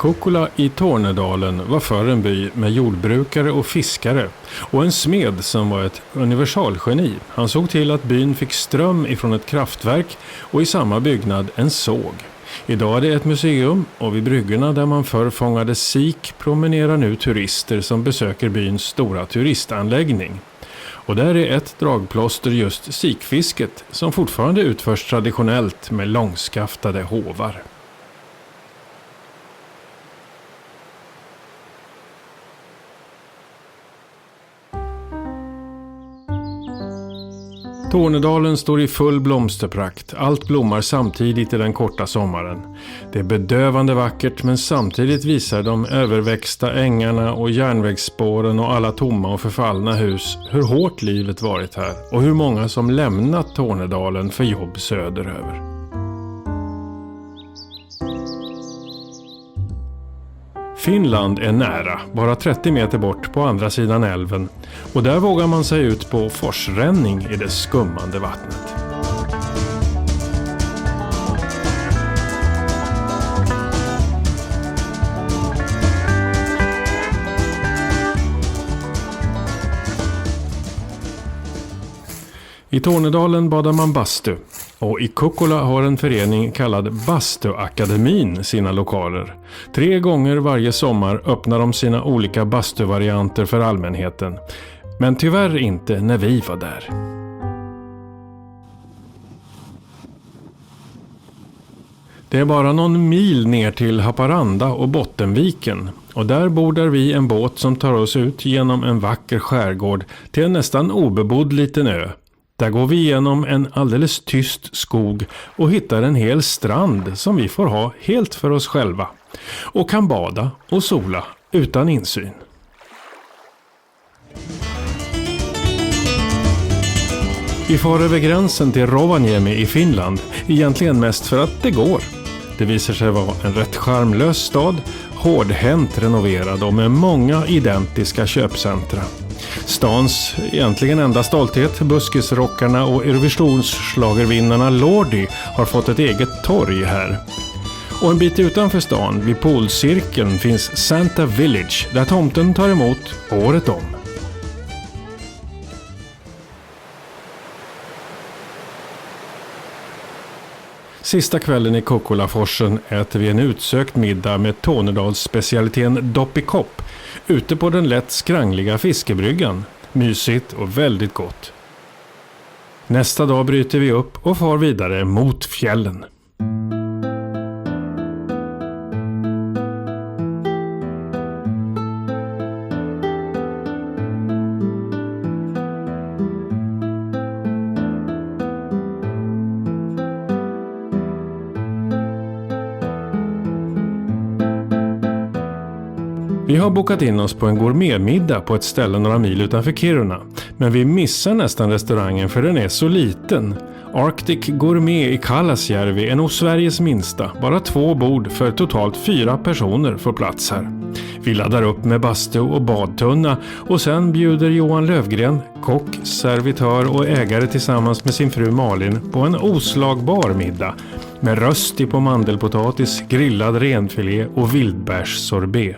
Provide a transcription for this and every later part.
Kokkola i Tornedalen var förr en by med jordbrukare och fiskare och en smed som var ett universalgeni. Han såg till att byn fick ström ifrån ett kraftverk och i samma byggnad en såg. Idag är det ett museum och vid bryggorna där man förr fångade sik promenerar nu turister som besöker byns stora turistanläggning. Och där är ett dragplåster just sikfisket som fortfarande utförs traditionellt med långskaftade hovar. Tornedalen står i full blomsterprakt. Allt blommar samtidigt i den korta sommaren. Det är bedövande vackert men samtidigt visar de överväxta ängarna och järnvägsspåren och alla tomma och förfallna hus hur hårt livet varit här och hur många som lämnat Tornedalen för jobb söderöver. Finland är nära, bara 30 meter bort på andra sidan älven och där vågar man sig ut på forsränning i det skummande vattnet. I Tornedalen badar man bastu och i Kokkola har en förening kallad Bastuakademin sina lokaler. 3 gånger varje sommar öppnar de sina olika bastuvarianter för allmänheten. Men tyvärr inte när vi var där. Det är bara någon mil ner till Haparanda och Bottenviken och där bordar vi en båt som tar oss ut genom en vacker skärgård till en nästan obebodd liten ö. Där går vi igenom en alldeles tyst skog och hittar en hel strand som vi får ha helt för oss själva. Och kan bada och sola utan insyn. Vi far över gränsen till Rovaniemi i Finland, egentligen mest för att det går. Det visar sig vara en rätt charmlös stad, hårdhänt renoverad och med många identiska köpcentra. Stans egentligen enda stolthet, buskisrockarna och Eurovisionsschlagervinnarna Lordi har fått ett eget torg här. Och en bit utanför stan, vid polcirkeln, finns Santa Village där tomten tar emot året om. Sista kvällen i Kokkolaforsen äter vi en utsökt middag med Tornedalsspecialiteten doppikopp ute på den lätt skrangliga fiskebryggan. Mysigt och väldigt gott. Nästa dag bryter vi upp och far vidare mot fjällen. Vi har bokat in oss på en gourmetmiddag på ett ställe några mil utanför Kiruna. Men vi missar nästan restaurangen för den är så liten. Arctic Gourmet i Kallasjärvi är nog Sveriges minsta. Bara 2 bord för totalt 4 personer får plats här. Vi laddar upp med bastu och badtunna och sen bjuder Johan Lövgren, kock, servitör och ägare tillsammans med sin fru Malin på en oslagbar middag med rösti på mandelpotatis, grillad renfilé och vildbärssorbet.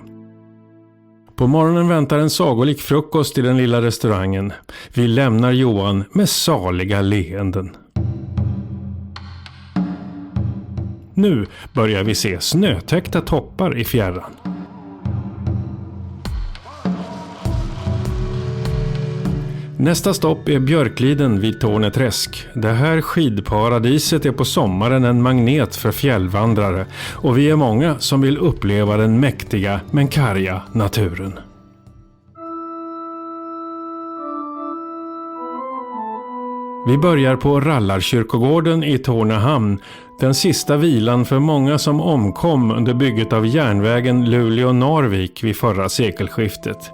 På morgonen väntar en sagolik frukost i den lilla restaurangen. Vi lämnar Johan med saliga leenden. Nu börjar vi se snötäckta toppar i fjärran. Nästa stopp är Björkliden vid Torneträsk. Det här skidparadiset är på sommaren en magnet för fjällvandrare och vi är många som vill uppleva den mäktiga men karga naturen. Vi börjar på Rallarkyrkogården i Tornehamn, den sista vilan för många som omkom under bygget av järnvägen Luleå-Narvik vid förra sekelskiftet.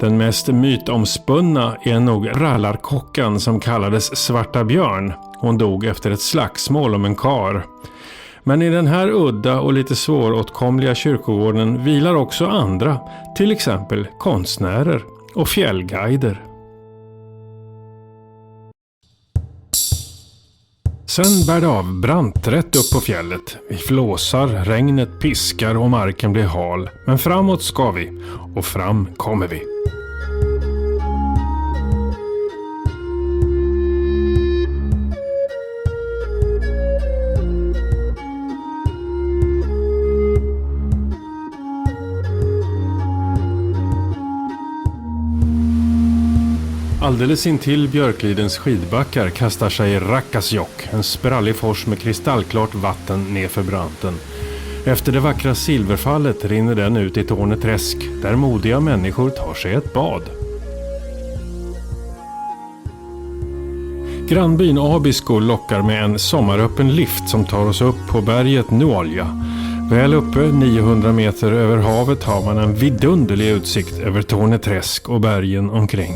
Den mest mytomspunna är nog rallarkockan som kallades Svarta Björn. Hon dog efter ett slagsmål om en kar. Men i den här udda och lite svåråtkomliga kyrkogården vilar också andra, till exempel konstnärer och fjällguider. Sen bär det av brant rätt upp på fjället. Vi flåsar, regnet piskar och marken blir hal. Men framåt ska vi. Och fram kommer vi. Alldeles intill Björklidens skidbackar kastar sig Rakkasjokk, en sprallig fors med kristallklart vatten nedför branten. Efter det vackra silverfallet rinner den ut i Torneträsk, där modiga människor tar sig ett bad. Grannbyn Abisko lockar med en sommaröppen lift som tar oss upp på berget Nuolja. Väl uppe 900 meter över havet har man en vidunderlig utsikt över Torneträsk och bergen omkring.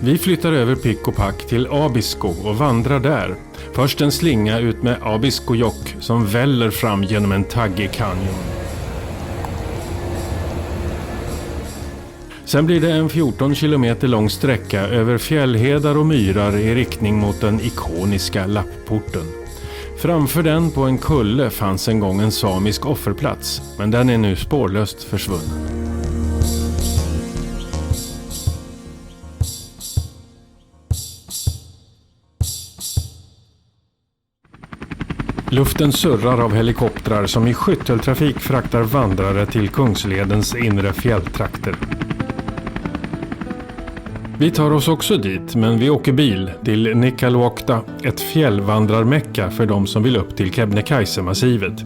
Vi flyttar över pick och pack till Abisko och vandrar där. Först en slinga ut med Abiskojokk som väller fram genom en taggig kanjon. Sen blir det en 14 kilometer lång sträcka över fjällhedar och myrar i riktning mot den ikoniska Lappporten. Framför den på en kulle fanns en gång en samisk offerplats, men den är nu spårlöst försvunnen. Luften surrar av helikoptrar som i skytteltrafik fraktar vandrare till Kungsledens inre fjälltrakter. Vi tar oss också dit, men vi åker bil till Nikkaluokta, ett fjällvandrarmecka för de som vill upp till Kebnekaise-massivet.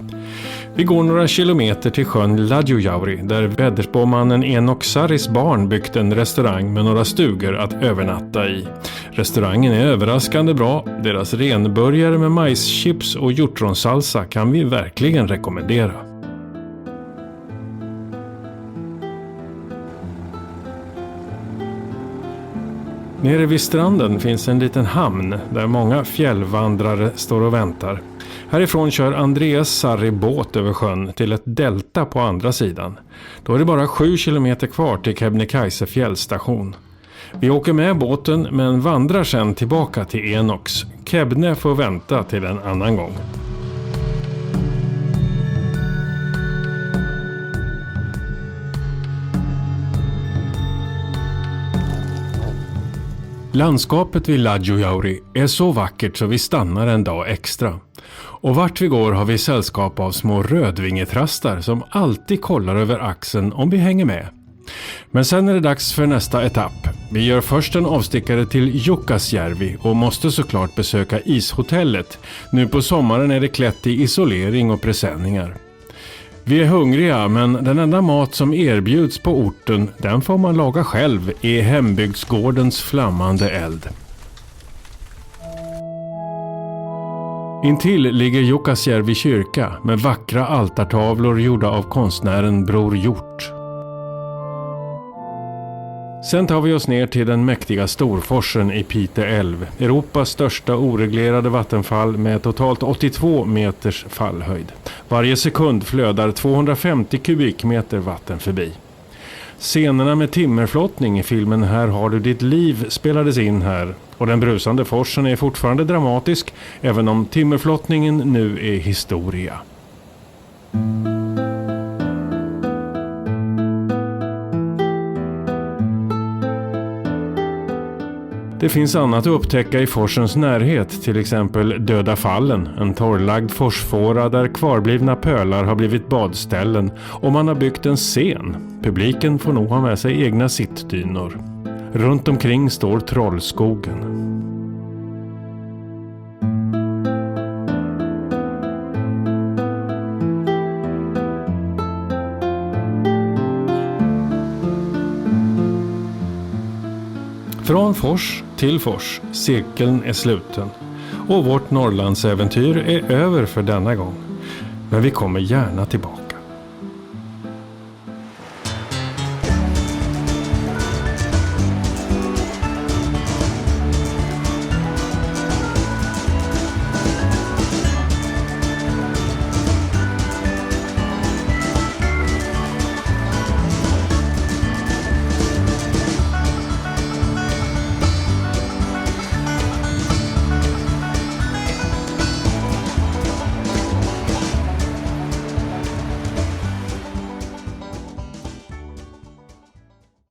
Vi går några kilometer till sjön Ladjujauri där väderspåmannen Enok Sarris barn byggt en restaurang med några stugor att övernatta i. Restaurangen är överraskande bra. Deras renburgare med majschips och hjortronsalsa kan vi verkligen rekommendera. Nere vid stranden finns en liten hamn där många fjällvandrare står och väntar. Härifrån kör Andreas Sarri båt över sjön till ett delta på andra sidan. Då är det bara 7 kilometer kvar till Kebnekaise fjällstation. Vi åker med båten men vandrar sedan tillbaka till Enoks. Kebne får vänta till en annan gång. Landskapet vid Ladjujauri är så vackert så vi stannar en dag extra. Och vart vi går har vi sällskap av små rödvingetrastar som alltid kollar över axeln om vi hänger med. Men sen är det dags för nästa etapp. Vi gör först en avstickare till Jukkasjärvi och måste såklart besöka ishotellet. Nu på sommaren är det klätt i isolering och presenningar. Vi är hungriga, men den enda mat som erbjuds på orten, den får man laga själv i hembygdsgårdens flammande eld. Intill ligger Jukkasjärvi kyrka med vackra altartavlor gjorda av konstnären Bror Hjort. Sen tar vi oss ner till den mäktiga Storforsen i Pite älv, Europas största oreglerade vattenfall med totalt 82 meters fallhöjd. Varje sekund flödar 250 kubikmeter vatten förbi. Scenerna med timmerflottning i filmen Här har du ditt liv spelades in här, och den brusande forsen är fortfarande dramatisk även om timmerflottningen nu är historia. Det finns annat att upptäcka i forsens närhet, till exempel Döda fallen, en torrlagd forsfåra där kvarblivna pölar har blivit badställen, och man har byggt en scen. Publiken får nog ha med sig egna sittdynor. Runt omkring står Trollskogen. Från fors till fors, cirkeln är sluten. Och vårt Norrlandsäventyr är över för denna gång. Men vi kommer gärna tillbaka.